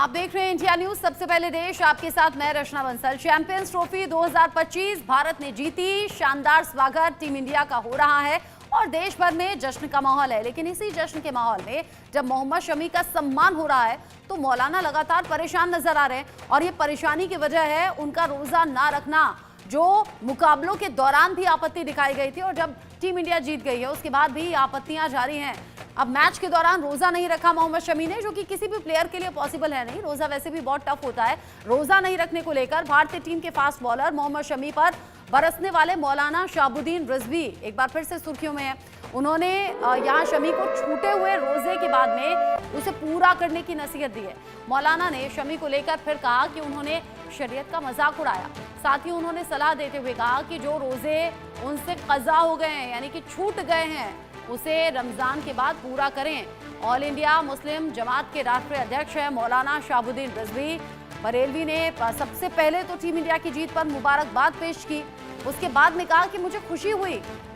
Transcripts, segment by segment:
आप देख रहे हैं इंडिया न्यूज। सबसे पहले देश, आपके साथ मैं रचना बंसल। चैंपियंस ट्रॉफी 2025 भारत ने जीती। शानदार स्वागत टीम इंडिया का हो रहा है और देश भर में जश्न का माहौल है। लेकिन इसी जश्न के माहौल में जब मोहम्मद शमी का सम्मान हो रहा है तो मौलाना लगातार परेशान नजर आ रहे हैं और ये परेशानी की वजह है उनका रोजा ना रखना, जो मुकाबलों के दौरान भी आपत्ति दिखाई गई थी और जब टीम इंडिया जीत गई है उसके बाद भी आपत्तियां जारी हैं। अब मैच के दौरान रोजा नहीं रखा मोहम्मद शमी ने, जो कि किसी भी प्लेयर के लिए पॉसिबल है नहीं। रोजा वैसे भी बहुत टफ होता है। रोजा नहीं रखने को लेकर भारतीय टीम के फास्ट बॉलर मोहम्मद शमी पर बरसने वाले मौलाना शहाबुद्दीन रिजवी एक बार फिर से सुर्खियों में है। उन्होंने यहां शमी को छूटे हुए रोजे के बाद में उसे पूरा करने की नसीहत दी है। मौलाना ने शमी को लेकर फिर कहा कि उन्होंने शरीयत का मजाक उड़ाया। साथ ही उन्होंने सलाह देते हुए कहा कि जो रोजे उनसे कज़ा हो गए हैं, यानी कि छूट गए हैं, उसे रमजान के बाद पूरा करें। ऑल इंडिया मुस्लिम जमात के राष्ट्रीय अध्यक्ष हैं मौलाना शहाबुद्दीन रिजवी। बरेलवी ने सबसे पहले तो टीम इंडिया की जीत पर मुबारकबाद पेश की। उसके बाद में कहा कि मुझे खुशी हुई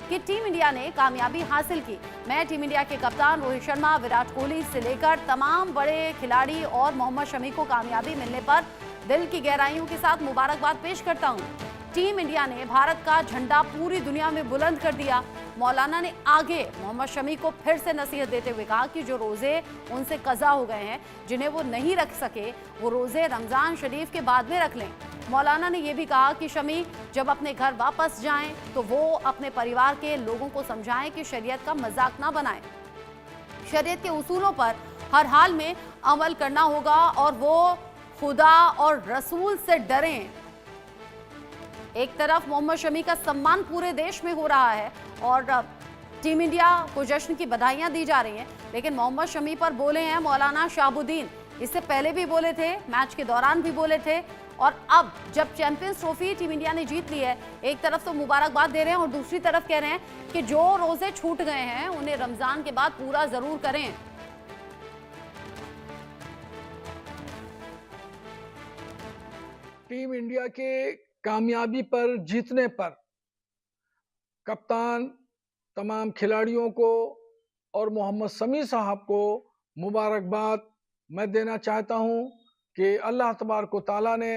कि टीम इंडिया ने कामयाबी हासिल की। मैं टीम इंडिया के कप्तान रोहित शर्मा, विराट कोहली से लेकर तमाम बड़े खिलाड़ी और मोहम्मद शमी को कामयाबी मिलने पर दिल की गहराइयों के साथ मुबारकबाद पेश करता हूं। टीम इंडिया ने भारत का झंडा पूरी दुनिया में बुलंद कर दिया। मौलाना ने आगे मोहम्मद शमी को फिर से नसीहत देते हुए कहा कि जो रोजे उनसे कज़ा हो गए हैं, जिन्हें वो नहीं रख सके, वो रोजे रमजान शरीफ के बाद में रख लें। मौलाना ने यह भी कहा कि शमी जब अपने घर वापस जाएं तो वो अपने परिवार के लोगों को समझाएं कि शरीयत का मजाक ना बनाएं। शरीयत के उसूलों पर हर हाल में अमल करना होगा और वो खुदा और रसूल से डरें। एक तरफ मोहम्मद शमी का सम्मान पूरे देश में हो रहा है और टीम इंडिया को जश्न की बधाइयां दी जा रही हैं, लेकिन मोहम्मद शमी पर बोले हैं मौलाना शहाबुद्दीन। इससे पहले भी बोले थे, मैच के दौरान भी बोले थे और अब जब चैंपियंस ट्रॉफी टीम इंडिया ने जीत ली है, एक तरफ तो मुबारकबाद दे रहे हैं और दूसरी तरफ कह रहे हैं कि जो रोजे छूट गए हैं उन्हें रमजान के बाद पूरा जरूर करें। टीम इंडिया के कामयाबी पर, जीतने पर कप्तान, तमाम खिलाड़ियों को और मोहम्मद शमी साहब को मुबारकबाद मैं देना चाहता हूं कि अल्लाह तबारक व तआला ने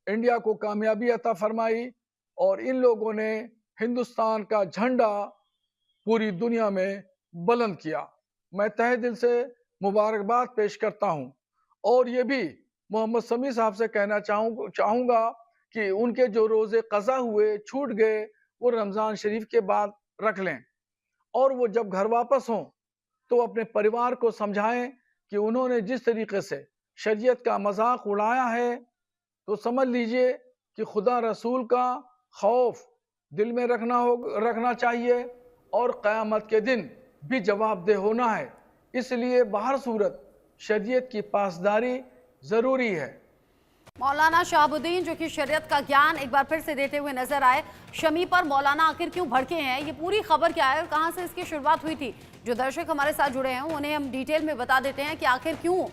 इंडिया को कामयाबी अता फरमाई और इन लोगों ने हिंदुस्तान का झंडा पूरी दुनिया में बुलंद किया। मैं तहे दिल से मुबारकबाद पेश करता हूं और ये भी मोहम्मद शमी साहब से कहना चाहूँगा कि उनके जो रोज़े क़ज़ा हुए, छूट गए, वो रमज़ान शरीफ के बाद रख लें और वो जब घर वापस हों तो अपने परिवार को समझाएं कि उन्होंने जिस तरीके से शरीयत का मजाक उड़ाया है तो समझ लीजिए कि खुदा रसूल का खौफ दिल में रखना चाहिए और क़यामत के दिन भी जवाबदेह होना है। इसलिए बाहर सूरत शरीयत की पासदारी ज़रूरी है। मौलाना शहाबुद्दीन जो कि शरीयत का ज्ञान एक बार फिर से देते हुए नजर आए। शमी पर मौलाना आखिर क्यों भड़के हैं, ये पूरी खबर क्या है और कहां से इसकी शुरुआत हुई थी, जो दर्शक हमारे साथ जुड़े हैं उन्हें हम डिटेल में बता देते हैं कि आखिर क्यों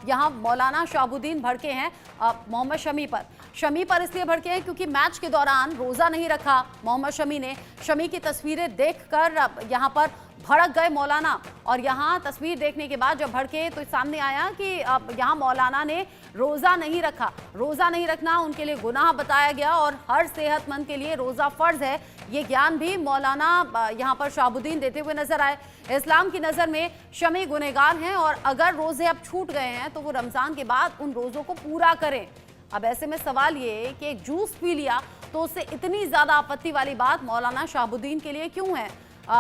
यहाँ मौलाना शहाबुद्दीन भड़के हैं मोहम्मद शमी पर। शमी पर इसलिए भड़के हैं क्योंकि मैच के दौरान रोज़ा नहीं रखा मोहम्मद शमी ने। शमी की तस्वीरें देखकर यहाँ पर भड़क गए मौलाना और यहाँ तस्वीर देखने के बाद जब भड़के तो सामने आया कि यहाँ मौलाना ने रोज़ा नहीं रखा। रोज़ा नहीं रखना उनके लिए गुनाह बताया गया और हर सेहतमंद के लिए रोज़ा फ़र्ज़ है। ये ज्ञान भी मौलाना यहाँ पर शहाबुद्दीन देते हुए नजर आए। इस्लाम की नज़र में शमी गुनहगार हैं और अगर रोज़े अब छूट गए हैं तो वो रमज़ान के बाद उन रोज़ों को पूरा करें। अब ऐसे में सवाल ये कि एक जूस पी लिया तो उससे इतनी ज़्यादा आपत्ति वाली बात मौलाना शहाबुद्दीन के लिए क्यों है?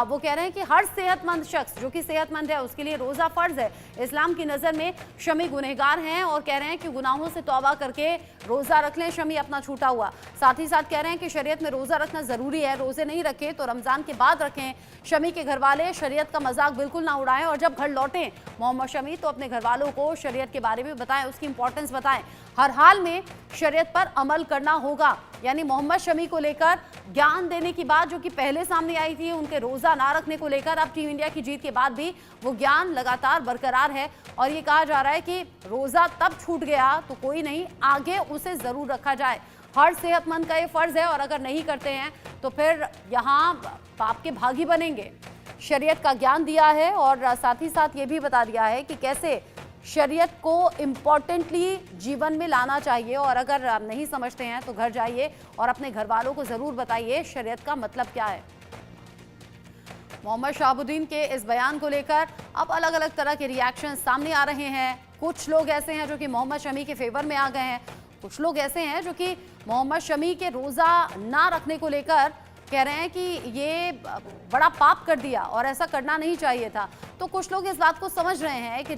वो कह रहे हैं कि हर सेहतमंद शख्स जो कि सेहतमंद है उसके लिए रोज़ा फ़र्ज़ है। इस्लाम की नज़र में शमी गुनहगार हैं और कह रहे हैं कि गुनाहों से तौबा करके रोज़ा रख लें शमी अपना छूटा हुआ। साथ ही साथ कह रहे हैं कि शरीयत में रोज़ा रखना ज़रूरी है, रोज़े नहीं रखें तो रमज़ान के बाद रखें। शमी के घर वाले शरीयत का मजाक बिल्कुल ना उड़ाएं और जब घर लौटें मोहम्मद शमी तो अपने घर वालों को शरीयत के बारे में बताएं, उसकी इंपॉर्टेंस बताएं। हर हाल में शरीयत पर अमल करना होगा, यानी मोहम्मद शमी को लेकर ज्ञान देने की बात जो कि पहले सामने आई थी, उनके रोज़ा ना रखने को लेकर अब टीम इंडिया की जीत के बाद भी वो ज्ञान लगातार बरकरार है और ये कहा जा रहा है कि रोज़ा तब छूट गया तो कोई नहीं, आगे उसे ज़रूर रखा जाए। हर सेहतमंद का ये फ़र्ज़ है और अगर नहीं करते हैं तो फिर यहाँ पाप के भागी बनेंगे। शरीयत का ज्ञान दिया है और साथ ही साथ ये भी बता दिया है कि कैसे शरीयत को इम्पोर्टेंटली जीवन में लाना चाहिए। और अगर आप नहीं समझते हैं तो घर जाइए और अपने घर वालों को ज़रूर बताइए शरीयत का मतलब क्या है। मोहम्मद शहाबुद्दीन के इस बयान को लेकर अब अलग अलग तरह के रिएक्शन सामने आ रहे हैं। कुछ लोग ऐसे हैं जो कि मोहम्मद शमी के फेवर में आ गए हैं, कुछ लोग ऐसे हैं जो कि मोहम्मद शमी के रोज़ा ना रखने को लेकर कह रहे हैं कि ये बड़ा पाप कर दिया और ऐसा करना नहीं चाहिए था। तो कुछ लोग इस बात को समझ रहे हैं कि